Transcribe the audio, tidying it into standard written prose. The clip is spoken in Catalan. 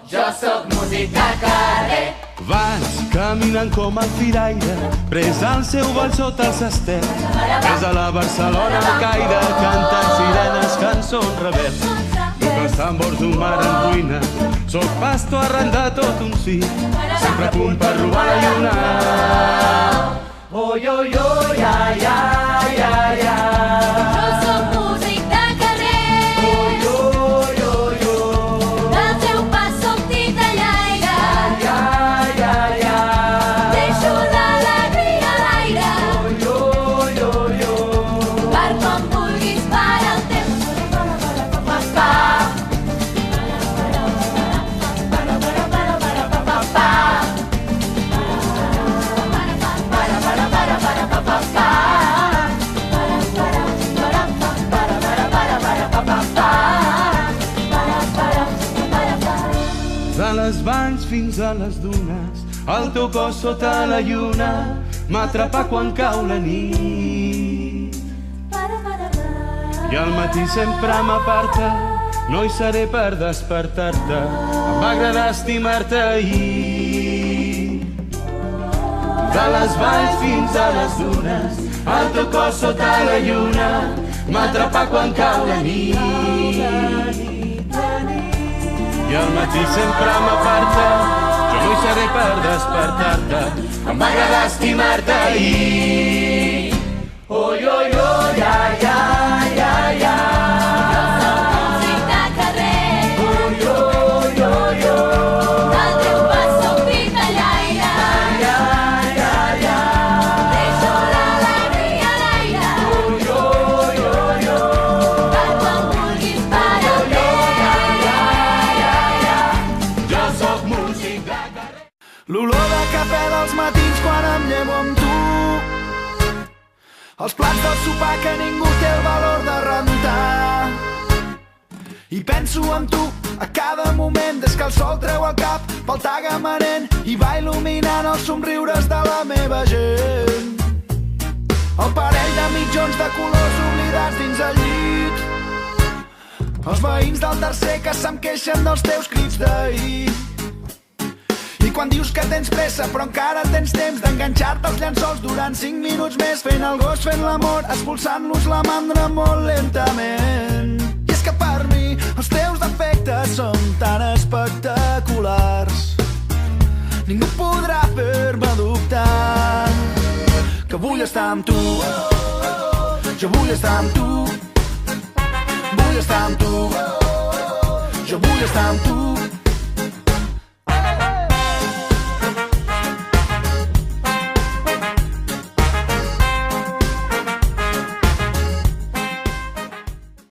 Jo sóc músic de carrer. Vaig caminant com el firaire, pres al seu vol sota els estels. Des de la Barcelona al Caire, cantant sirenes, cançons rebels. Duc els tambors d'un mar en ruïna, sóc pastor arran de tot un sí, sempre a punt per robar la lluna. Oi, oi, oi, ai, ai, ai, ai. Jo sóc músic de carrer. Oi, oi, oi, oi. Del teu pas sóc titellaire. Ai, ai, ai, ai. Deixo l'alegria a l'aire. Oi, oi, oi, oi. Per quan vulguis para el temps. De les valls fins a les dunes, el teu cos sota la lluna m'atrapa quan cau la nit. I al matí sempre m'aparta, no hi seré per despertar-te, em va agradar estimar-te ahir. De les valls fins a les dunes, el teu cos sota la lluna m'atrapa quan cau la nit. I al matí sempre m'aparta, jo no hi seré per despertar-te, em va agradar estimar-te ahir. Oi, oi, oi, ai, ai, ai, ai. L'olor de cafè dels matins quan em llevo amb tu, els plats del sopar que ningú té el valor de rentar. I penso en tu a cada moment des que el sol treu el cap pel tagamanent i va il·luminant els somriures de la meva gent. El parell de mitjons de colors oblidats dins el llit, els veïns del tercer que se'm queixen dels teus crits d'ahir. I quan dius que tens pressa però encara tens temps d'enganxar-te als llençols durant 5 minuts més, fent el gos, fent l'amor, expulsant-los la mandra molt lentament. I és que per mi els teus defectes són tan espectaculars, ningú podrà fer-me dubtar que vull estar amb tu. Jo vull estar amb tu, vull estar amb tu, jo vull estar amb tu.